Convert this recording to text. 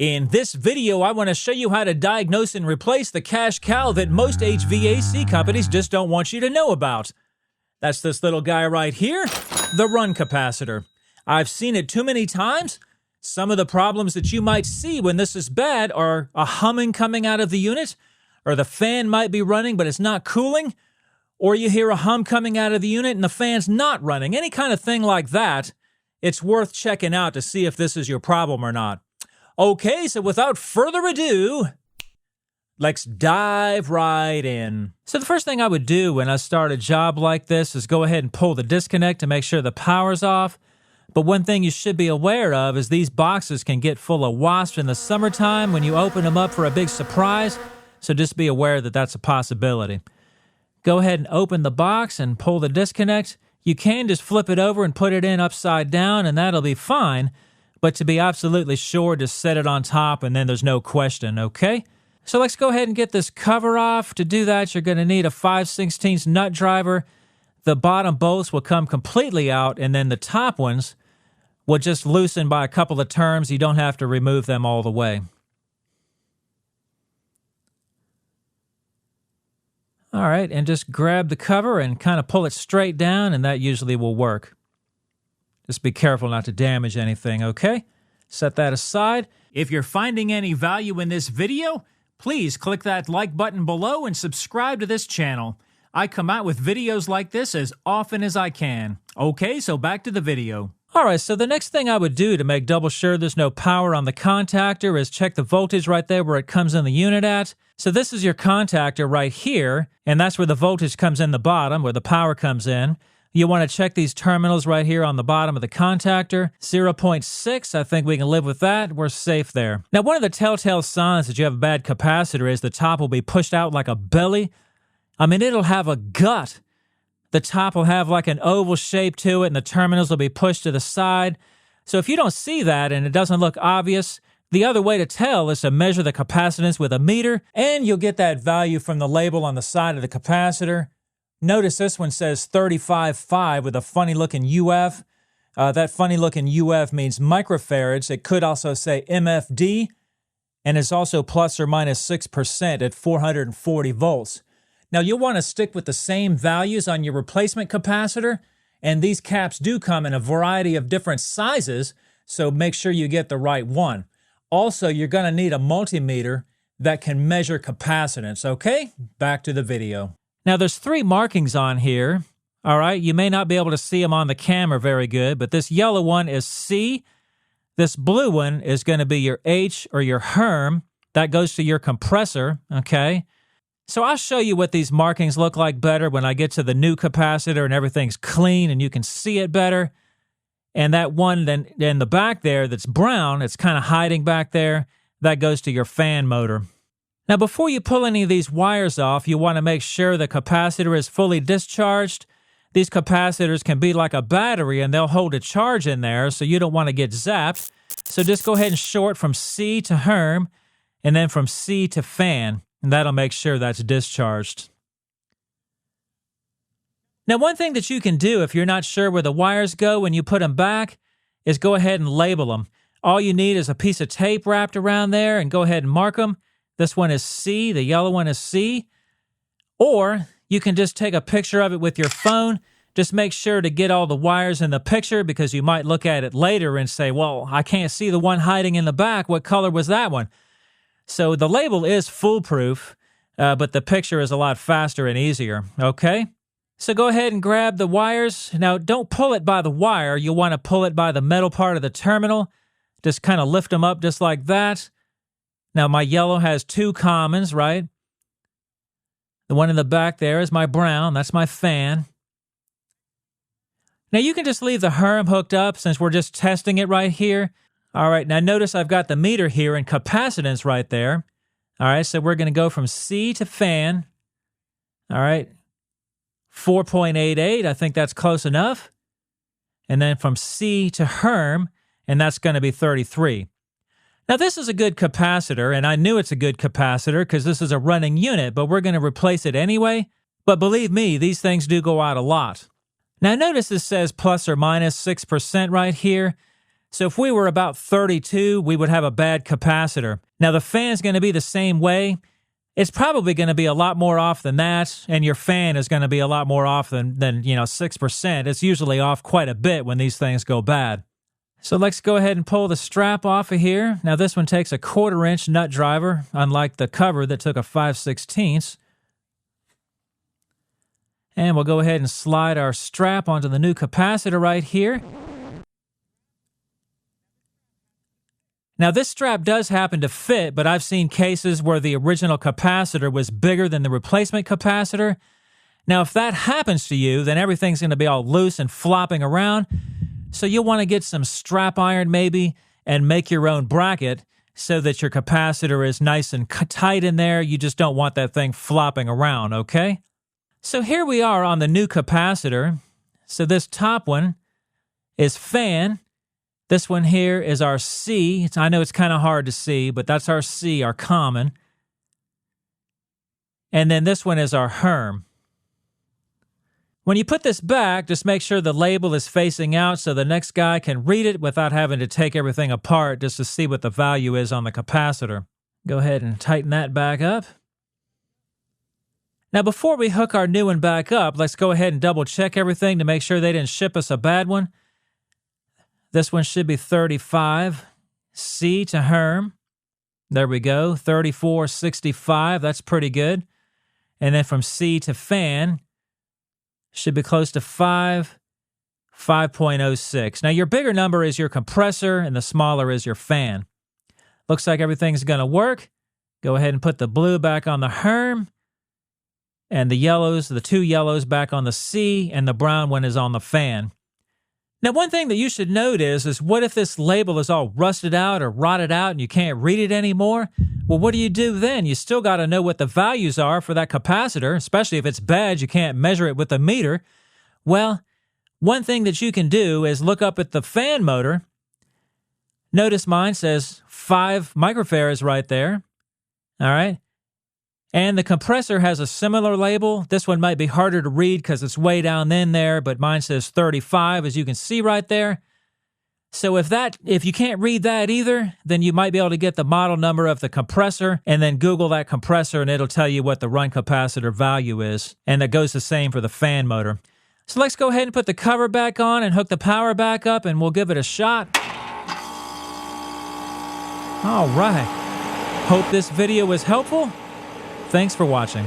In this video, I want to show you how to diagnose and replace the cash cow that most HVAC companies just don't want you to know about. That's this little guy right here, the run capacitor. I've seen it too many times. Some of the problems that you might see when this is bad are a humming coming out of the unit, or the fan might be running but it's not cooling, or you hear a hum coming out of the unit and the fan's not running. Any kind of thing like that, it's worth checking out to see if this is your problem or not. Okay, so without further ado, let's dive right in. So the first thing I would do when I start a job like this is go ahead and pull the disconnect to make sure the power's off. But one thing you should be aware of is these boxes can get full of wasps in the summertime when you open them up for a big surprise. So just be aware that that's a possibility. Go ahead and open the box and pull the disconnect. You can just flip it over and put it in upside down and that'll be fine. But to be absolutely sure, just set it on top and then there's no question, okay? So let's go ahead and get this cover off. To do that, you're going to need a 5/16 nut driver. The bottom bolts will come completely out and then the top ones will just loosen by a couple of turns. You don't have to remove them all the way. All right, and just grab the cover and kind of pull it straight down and that usually will work. Just be careful not to damage anything, okay? Set that aside. If you're finding any value in this video, please click that like button below and subscribe to this channel. I come out with videos like this as often as I can. Okay, so back to the video. All right, so the next thing I would do to make double sure there's no power on the contactor is check the voltage right there where it comes in the unit at. So this is your contactor right here, and that's where the voltage comes in the bottom, where the power comes in. You want to check these terminals right here on the bottom of the contactor. 0.6, I think we can live with that. We're safe there. Now, one of the telltale signs that you have a bad capacitor is the top will be pushed out like a belly. I mean, it'll have a gut. The top will have like an oval shape to it, and the terminals will be pushed to the side. So if you don't see that and it doesn't look obvious, the other way to tell is to measure the capacitance with a meter, and you'll get that value from the label on the side of the capacitor. Notice this one says 35.5 with a funny-looking UF. That funny-looking UF means microfarads. It could also say MFD, and it's also plus or minus 6% at 440 volts. Now, you'll want to stick with the same values on your replacement capacitor, and these caps do come in a variety of different sizes, so make sure you get the right one. Also, you're going to need a multimeter that can measure capacitance, okay? Back to the video. Now, there's 3 markings on here, all right? You may not be able to see them on the camera very good, but this yellow one is C. This blue one is going to be your H or your HERM. That goes to your compressor, okay? So I'll show you what these markings look like better when I get to the new capacitor and everything's clean and you can see it better. And that one then in the back there that's brown, it's kind of hiding back there, that goes to your fan motor. Now, before you pull any of these wires off, you want to make sure the capacitor is fully discharged. These capacitors can be like a battery and they'll hold a charge in there, so you don't want to get zapped. So just go ahead and short from C to HERM and then from C to fan, and that'll make sure that's discharged. Now, one thing that you can do if you're not sure where the wires go when you put them back is go ahead and label them. All you need is a piece of tape wrapped around there and go ahead and mark them. This one is C, the yellow one is C. Or you can just take a picture of it with your phone. Just make sure to get all the wires in the picture because you might look at it later and say, well, I can't see the one hiding in the back. What color was that one? So the label is foolproof, but the picture is a lot faster and easier, okay? So go ahead and grab the wires. Now, don't pull it by the wire. You'll want to pull it by the metal part of the terminal. Just kind of lift them up just like that. Now, my yellow has 2 commons, right? The one in the back there is my brown. That's my fan. Now, you can just leave the HERM hooked up since we're just testing it right here. All right, now notice I've got the meter here and capacitance right there. All right, so we're going to go from C to fan. All right, 4.88, I think that's close enough. And then from C to HERM, and that's going to be 33. Now, this is a good capacitor, and I knew it's a good capacitor because this is a running unit, but we're going to replace it anyway. But believe me, these things do go out a lot. Now, notice this says plus or minus 6% right here. So if we were about 32, we would have a bad capacitor. Now the fan's going to be the same way. It's probably going to be a lot more off than that, and your fan is going to be a lot more off than 6%. It's usually off quite a bit when these things go bad. So let's go ahead and pull the strap off of here. Now this one takes a 1/4-inch nut driver, unlike the cover that took a 5/16. And we'll go ahead and slide our strap onto the new capacitor right here. Now this strap does happen to fit, but I've seen cases where the original capacitor was bigger than the replacement capacitor. Now if that happens to you, then everything's going to be all loose and flopping around. So you'll want to get some strap iron maybe and make your own bracket so that your capacitor is nice and tight in there. You just don't want that thing flopping around, okay? So here we are on the new capacitor. So this top one is fan. This one here is our C. I know it's kind of hard to see, but that's our C, our common. And then this one is our Herm. When you put this back, just make sure the label is facing out so the next guy can read it without having to take everything apart just to see what the value is on the capacitor. Go ahead and tighten that back up. Now before we hook our new one back up, let's go ahead and double check everything to make sure they didn't ship us a bad one. This one should be 35. C to Herm. There we go. 3465. That's pretty good. And then from C to fan, should be close to 5.06. Now your bigger number is your compressor and the smaller is your fan. Looks like everything's going to work. Go ahead and put the blue back on the Herm. And the yellows, the two yellows back on the C, and the brown one is on the fan. Now, one thing that you should note is what if this label is all rusted out or rotted out and you can't read it anymore? Well, what do you do then? You still got to know what the values are for that capacitor, especially if it's bad, you can't measure it with a meter. Well, one thing that you can do is look up at the fan motor. Notice mine says 5 microfarads right there. All right. And the compressor has a similar label. This one might be harder to read because it's way down in there, but mine says 35, as you can see right there. So if you can't read that either, then you might be able to get the model number of the compressor and then Google that compressor and it'll tell you what the run capacitor value is. And that goes the same for the fan motor. So let's go ahead and put the cover back on and hook the power back up and we'll give it a shot. All right. Hope this video was helpful. Thanks for watching.